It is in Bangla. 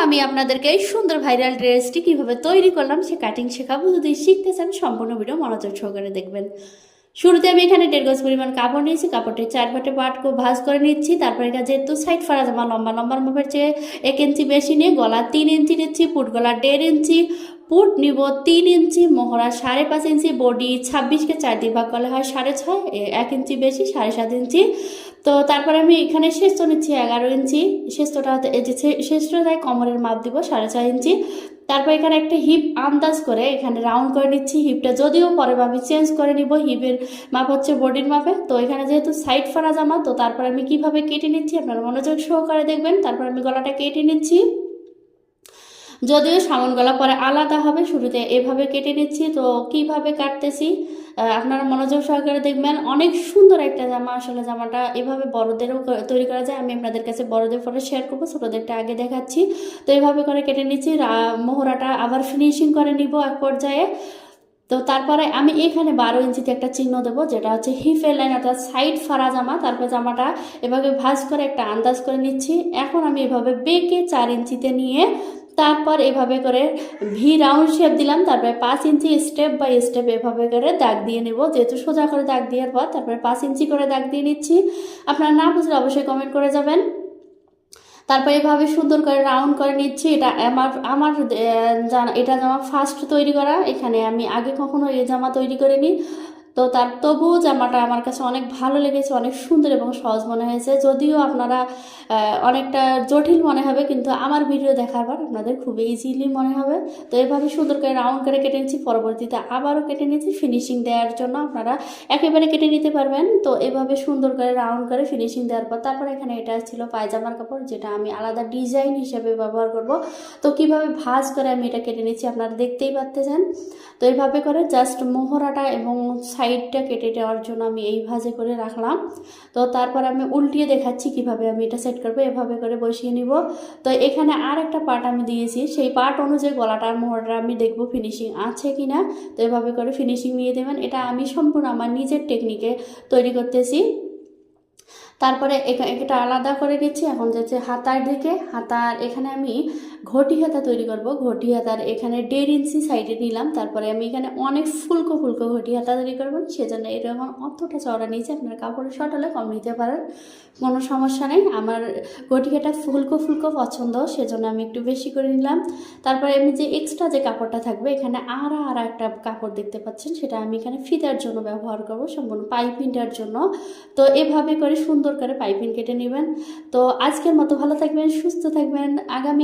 আমি আপনাদেরকে এই সুন্দর ভাইরাল ড্রেসটি কিভাবে তৈরি করলাম সে কাটিং শেখাবো। যদি শিখতে চান সম্পূর্ণ ভিডিও মনোযোগ সহকারে দেখবেন। শুরুতে আমি এখানে 1.5 গজ পরিমাণ কাপড় নিয়েছি, কাপড়টি 4 ভাটে ভাঁজ করে নিচ্ছি। তারপর এটা যেহেতু সাইড ফাড়া জামা, লম্বা মাপের চেয়ে 1 ইঞ্চি বেশি নিয়ে গলা 3 ইঞ্চি নিচ্ছি, পুট গলা 1.5 ইঞ্চি, পুট নিব 3 ইঞ্চি, মোহরা 5.5 ইঞ্চি, বডি 26কে 4 দিয়ে ভাগ করলে হয় 6.5, 1 ইঞ্চি বেশি 7.5 ইঞ্চি। তো তারপরে আমি এখানে শেষটা নিচ্ছি 11 ইঞ্চি, শেষটা দেয় কোমরের মাপ দিব 4.5 ইঞ্চি। তারপর এখানে একটা হিপ আন্দাজ করে এখানে রাউন্ড করে নিচ্ছি। হিপটা যদিও পরে আমি চেঞ্জ করে নিব, হিপের মাপ হচ্ছে বডির মাপে। তো এখানে যেহেতু সাইড ফাড়া জামা, তো তারপর আমি কিভাবে কেটে নিচ্ছি আপনারা মনোযোগ সহকারে দেখবেন। তারপর আমি গলাটা কেটে নিচ্ছি, যদিও সামন গলা পরে আলাদা হবে, শুরুতে এভাবে কেটে নিচ্ছি। তো কিভাবে কাটতেছি আপনারা মনোযোগ সহকারে দেখবেন। অনেক সুন্দর একটা জামা, আসলে জামাটা এভাবে বড়দেরও তৈরি করা যায়। আমি আপনাদের কাছে বড়দের পরে শেয়ার করবো, ছোটোদেরটা আগে দেখাচ্ছি। তো এভাবে করে কেটে নিচ্ছি, মোহরাটা আবার ফিনিশিং করে নিব এক পর্যায়ে। তো তারপরে আমি এখানে 12 ইঞ্চিতে একটা চিহ্ন দেবো, যেটা হচ্ছে হিপের লাইন, অর্থাৎ সাইড ফাড়া জামা। তারপর জামাটা এভাবে ভাঁজ করে একটা আন্দাজ করে নিচ্ছি। এখন আমি এভাবে বেঁকে 4 ইঞ্চিতে নিয়ে তারপর এভাবে করে ভি রাউন্ড শেপ দিলাম। তারপরে 5 ইঞ্চি স্টেপ বাই স্টেপ এভাবে করে দাগ দিয়ে নেব, যেহেতু সোজা করে দাগ দেওয়ার পর তারপরে 5 ইঞ্চি করে দাগ দিয়ে নিচ্ছি। আপনারা না বুঝলে অবশ্যই কমেন্ট করে যাবেন। তারপর এভাবে সুন্দর করে রাউন্ড করে নিচ্ছি। এটা আমার এটা জামা ফার্স্ট তৈরি করা, এখানে আমি আগে কখনো এই জামা তৈরি করিনি। তো তবুও জামাটা আমার কাছে অনেক ভালো লেগেছে, অনেক সুন্দর এবং সহজ মনে হয়েছে। যদিও আপনারা অনেকটা জটিল মনে হবে, কিন্তু আমার ভিডিও দেখার পর আপনাদের খুবই ইজিলি মনে হবে। তো এভাবে সুন্দর করে রাউন্ড করে কেটে নিচ্ছি, পরবর্তীতে আবারও কেটে নিচ্ছি ফিনিশিং দেওয়ার জন্য। আপনারা একেবারে কেটে নিতে পারবেন। তো এভাবে সুন্দর করে রাউন্ড করে ফিনিশিং দেওয়ার পর তারপর এখানে এটা ছিল পায়জামার কাপড়, যেটা আমি আলাদা ডিজাইন হিসেবে ব্যবহার করব। তো কিভাবে ভাঁজ করে আমি এটা কেটে নিচ্ছি আপনারা দেখতেই পাচ্ছেন। তো এইভাবে করে জাস্ট মোহরাটা এবং সাইডটা কেটে দেওয়ার জন্য আমি এই ভাঁজে করে রাখলাম। তো তারপর আমি উল্টিয়ে দেখাচ্ছি কিভাবে আমি এটা সেট করবো। এভাবে করে বসিয়ে নিব। তো এখানে আর একটা পার্ট আমি দিয়েছি, সেই পার্ট অনুযায়ী গলাটার মোহরটা আমি দেখবো ফিনিশিং আছে কিনা। তো এভাবে করে ফিনিশিং নিয়ে দেবেন। এটা আমি সম্পূর্ণ আমার নিজের টেকনিকে তৈরি করতেছি। তারপরে এটা আলাদা করে নিচ্ছি। এখন যাচ্ছে হাতার দিকে। হাতার এখানে আমি ঘটি হাতা তৈরি করব। ঘটি হাতার এখানে 1.5 ইঞ্চি সাইডে নিলাম। তারপরে আমি এখানে অনেক ফুলকো ঘটি হাতা তৈরি করবো, সেজন্য এরকম অতটা চওড়া নিয়েছি। আপনার কাপড়ের শর্ট হলে কম নিতে পারেন, কোনো সমস্যা নেই। আমার ঘটি হাতা ফুলকো পছন্দ, সেজন্য আমি একটু বেশি করে নিলাম। তারপরে আমি যে এক্সট্রা যে কাপড়টা থাকবে, এখানে আর একটা কাপড় দেখতে পাচ্ছেন, সেটা আমি এখানে ফিতার জন্য ব্যবহার করব, সম্পূর্ণ পাইপিংটার জন্য। তো এভাবে করে সুন্দর করে পাইপিং কেটে নেবেন। তো আজকের মতো ভালো থাকবেন, সুস্থ থাকবেন। আগামী